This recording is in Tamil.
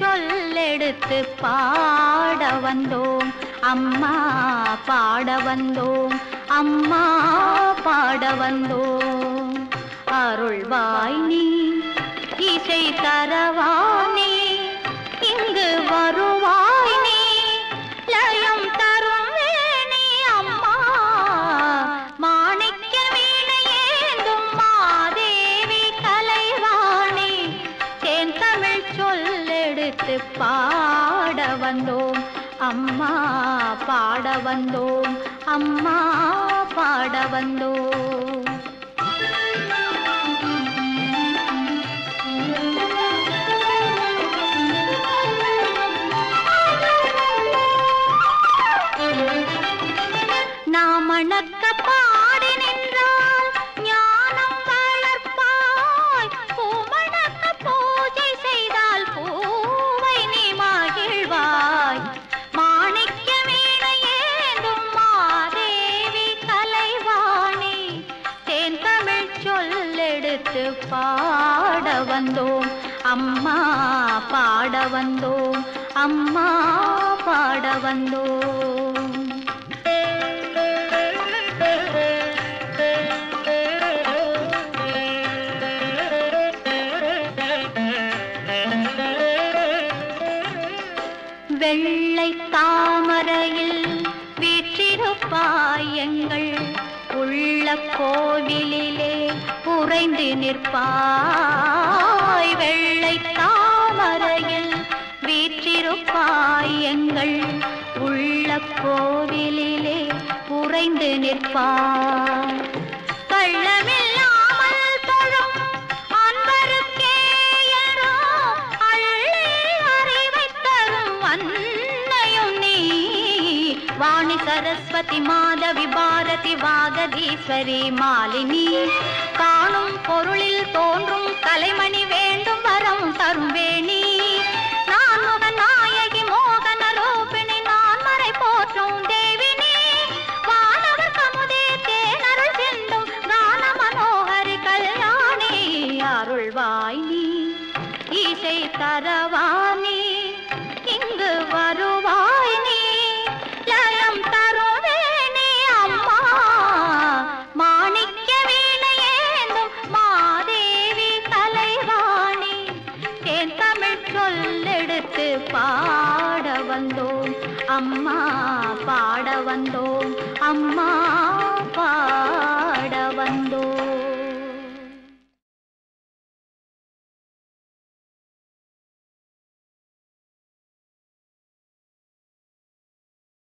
சொல்லெடுத்து பாட வந்தோம் அம்மா, பாட வந்தோம் அம்மா, பாட வந்தோம். அருள்வாய் நீ, இசை தரவானே, இங்கு வருவாய் நீ, லயம் தரும் வேணி அம்மா. மாணிக்க வீணையேந்தும் மாதேவி கலைவாணி, தேன் தமிழ் சொல்லெடுத்து பாட வந்தோம் அம்மா, பாட வந்தோம் அம்மா, பாட வந்தோம். நாம் மணக்க பாடி நின்றால் ஞானம் வளர்ப்பாய், பூமணக்க பூஜை செய்தால் பூவை நீ மகிழ்வாய். மாணிக்க வீணையேந்தும் மாதேவி கலைவாணி, தேன் தமிழ் சொல்லெடுத்து பாட வந்தோம் அம்மா, பாட வந்தோம் அம்மா, பாட வந்தோம். வெள்ளை தாமரையில் வீற்றிருப்பாய் எங்கள் உள்ள கோவிலிலே உறைந்து நிற்பாய். வெள்ளை தாமரையில் வீற்றிருப்பாய் எங்கள் உள்ள கோவிலிலே உறைந்து நிற்பாய். கள்ளமில்லாமல் தொழும் அன்பருக்கே என்றோ அள்ளி அறிவை தரும் அன்னையும் நீ. வாணி சரஸ்வதி மாதவி பாரதி வாகதீஸ்வரி மாலினி, காணும் பொருளில் தோன்றும் கலைமணி வேண்டும் வரம் தரும் வேணி. நான் முகநாயகி மோகன ரூபிணி, நான் மறை போற்றும் தேவினி. வானவர் கமுதே தேனருள் சிந்தும் கான மனோகரி கல்யாணி. அருள்வாய் நீ, இசை தரவானி, இங்கு வருவாய் நீ, லயம் தருவேனே அம்மா. மாணிக்க வீணையேந்தும் மாதேவி கலைவாணி, தேன் தமிழ் சொல்லெடுத்து பாட வந்தோம் அம்மா, பாட வந்தோம் அம்மா, பாட